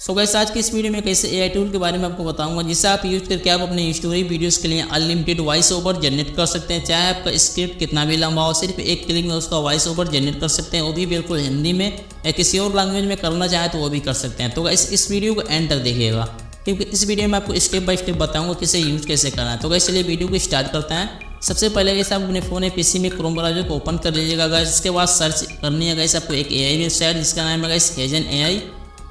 So guys आज की इस वीडियो में कैसे एआई टूल के बारे में आपको बताऊंगा जिससे आप यूज करके आप अपने स्टोरी वीडियोस के लिए अनलिमिटेड वॉइस ओवर जनरेट कर सकते हैं। चाहे आपका स्क्रिप्ट कितना भी लंबा हो, सिर्फ एक क्लिक में उसका वॉइस ओवर जनरेट कर सकते हैं, वो भी बिल्कुल हिंदी में या किसी और लैंग्वेज में करना चाहे तो वो भी कर सकते हैं। तो गाइस इस वीडियो को एंड तक देखिएगा क्योंकि इस वीडियो में आपको स्टेप बाय स्टेप बताऊंगा कि इसे यूज कैसे करना है। तो गाइस चलिए वीडियो को स्टार्ट करते हैं। सबसे पहले गाइस आप अपने फ़ोन या पीसी में क्रोम ब्राउज़र को ओपन कर लीजिएगा गाइस। इसके बाद सर्च करनी है गाइस आपको एक एआई वेबसाइट जिसका नाम है गाइस हेजन एआई।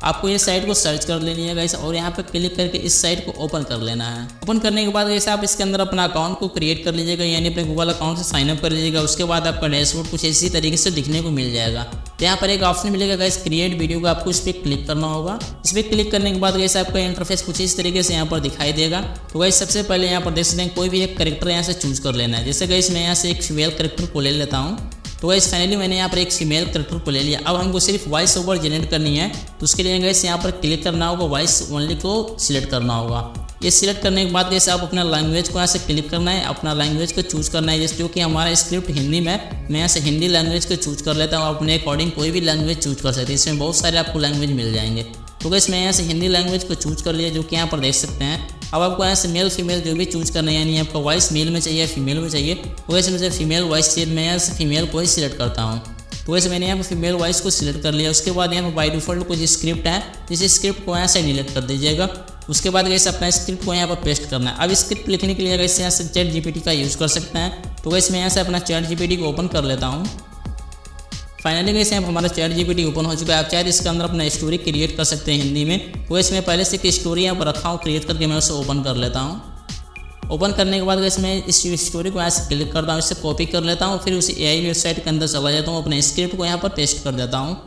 आपको ये साइट को सर्च कर लेनी है गाइस और यहाँ पर क्लिक करके इस साइट को ओपन कर लेना है। ओपन करने के बाद गाइस आप इसके अंदर अपना अकाउंट को क्रिएट कर लीजिएगा, यानी अपने गूगल अकाउंट से साइनअप कर लीजिएगा। उसके बाद आपका डैशबोर्ड कुछ इसी तरीके से दिखने को मिल जाएगा। तो यहाँ पर एक ऑप्शन मिलेगा गाइस क्रिएट वीडियो का, आपको इस पर क्लिक करना होगा। इस पर क्लिक करने के बाद गाइस आपका इंटरफेस कुछ इस तरीके से यहाँ पर दिखाई देगा। तो गाइस सबसे पहले यहाँ पर देख सकते हैं कोई भी एक कैरेक्टर यहाँ से चूज कर लेना है। जैसे गाइस मैं यहाँ से एक फीमेल कैरेक्टर को ले लेता हूँ। तो गाइस फाइनली मैंने यहाँ पर एक फीमेल कैरेक्टर को ले लिया। अब हमको सिर्फ वॉइस ओवर जनरेट करनी है, तो उसके लिए गाइस यहाँ पर क्लिक करना होगा, वॉइस ओनली को सिलेक्ट करना होगा। ये सिलेक्ट करने के बाद जैसे आप अपना लैंग्वेज को यहाँ से क्लिक करना है, अपना लैंग्वेज को चूज करना है। जैसे जो कि हमारा स्क्रिप्ट हिंदी में, मैं यहाँ से हिंदी लैंग्वेज को चूज कर लेता हूँ। अपने अकॉर्डिंग कोई भी लैंग्वेज चूज कर सकते हैं, इसमें बहुत सारे आपको लैंग्वेज मिल जाएंगे। तो गाइस मैं यहाँ से हिंदी लैंग्वेज को चूज कर लिया, जो कि यहाँ पर देख सकते हैं। अब आपको यहाँ से मेल फीमेल जो भी चूज करना है, यानी आपका वॉइस मेल में चाहिए फीमेल में चाहिए। तो वैसे मुझे फीमेल वॉइस चाहिए, मैं यहाँ से फीमेल को ही सिलेक्ट करता हूँ। तो वैसे मैंने यहाँ पर फीमेल वॉइस को सिलेक्ट कर लिया। उसके बाद यहाँ पर बाय डिफॉल्ट कुछ स्क्रिप्ट है, जिस स्क्रिप्ट को यहाँ से डिलीट कर दीजिएगा। उसके बाद गाइस अपना स्क्रिप्ट को यहाँ पर पेस्ट करना है। अब स्क्रिप्ट लिखने के लिए गाइस यहाँ से चैट जीपीटी का यूज़ कर सकते हैं। तो गाइस मैं यहाँ से अपना चैट जीपीटी को ओपन कर लेता हूँ। फाइनली गाइस यहाँ हमारा चैट जीपीटी ओपन हो चुका है। आप चाहे इसके अंदर अपना स्टोरी क्रिएट कर सकते हैं हिंदी में। तो गाइस मैं पहले से एक स्टोरी यहाँ पर रखा हूँ, क्रिएट करके मैं उसे ओपन कर लेता हूँ। ओपन करने के बाद गाइस मैं इस स्टोरी को यहाँ से क्लिक करता हूँ, इससे कॉपी कर लेता हूँ, फिर उसी एआई वेबसाइट के अंदर चला जाता हूँ, अपने स्क्रिप्ट को यहाँ पर पेस्ट कर देता हूँ।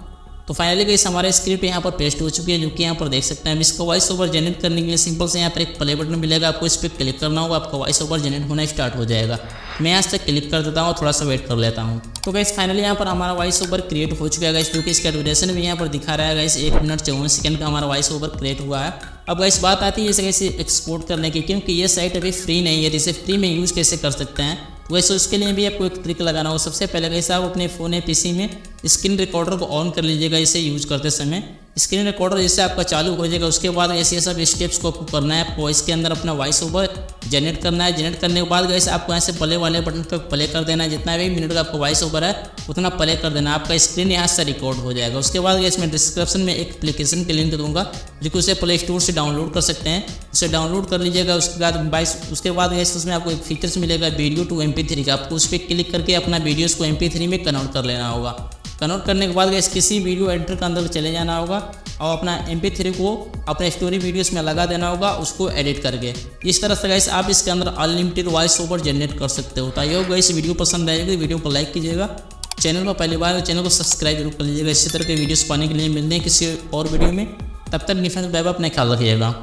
तो फाइनली गाइस हमारा स्क्रिप्ट यहाँ पर पेस्ट हो चुकी है, जो कि यहाँ पर देख सकते हैं। अब इसको वॉइस ओवर जनरेट करने के लिए सिंपल से यहाँ पर एक प्ले बटन मिलेगा, आपको इस पर क्लिक करना होगा, आपका वॉइस ओवर जनरेट होना स्टार्ट हो जाएगा। मैं यहाँ से क्लिक कर देता हूँ, थोड़ा सा वेट कर लेता हूँ। तो गाइस फाइनली यहाँ पर हमारा वॉइस ओवर क्रिएट हो चुका है गाइस, जो कि इसका ड्यूरेशन भी यहाँ पर दिखा रहा है गाइस 1 मिनट 54 सेकंड का हमारा वॉइस ओवर क्रिएट हुआ है। अब गाइस बात आती है इसे कैसे एक्सपोर्ट करने की, क्योंकि ये साइट अभी फ्री नहीं है, इसे फ्री में यूज़ कैसे कर सकते हैं। तो वैसे उसके लिए भी आपको एक ट्रिक लगाना होगा। सबसे पहले गाइस आप अपने फ़ोन या पीसी में स्क्रीन रिकॉर्डर को ऑन कर लीजिएगा। इसे यूज़ करते समय स्क्रीन रिकॉर्डर जैसे आपका चालू हो जाएगा, उसके बाद ऐसे ये सब स्टेप्स को आपको करना है। आपको इसके अंदर अपना वॉइस ओवर जनरेट करना है। जनरेट करने के बाद गाइस आपको यहाँ से प्ले वाले बटन पर प्ले कर देना है। जितना भी मिनट का आपका वॉइस ओवर है उतना प्ले कर देना, आपका स्क्रीन यहाँ से रिकॉर्ड हो जाएगा। उसके बाद गाइस मैं डिस्क्रिप्शन में एक एप्लीकेशन की लिंक दूंगा, जो कि उसे प्ले स्टोर से डाउनलोड कर सकते हैं। उसे डाउनलोड कर लीजिएगा। उसके बाद गाइस उसमें आपको एक फीचर्स मिलेगा वीडियो टू MP3 का, आपको उस पर क्लिक करके अपना वीडियोस को MP3 में कन्वर्ट कर लेना होगा। कन्वर्ट करने के बाद गाइस किसी वीडियो एडिटर के अंदर चले जाना होगा और अपना MP3 को अपने स्टोरी वीडियोस में लगा देना होगा, उसको एडिट करके। इस तरह से गाइस आप इसके अंदर अनलिमिटेड वॉइस ओवर जनरेट कर सकते हो। तो गाइस वीडियो पसंद आएगी तो वीडियो को लाइक कीजिएगा, चैनल पर पहली बार चैनल को सब्सक्राइब जरूर कर लीजिएगा। इसी तरह के वीडियोस पाने के लिए मिलते हैं किसी और वीडियो में। तब तक निफा बाय बाय, अपना ख्याल रखिएगा।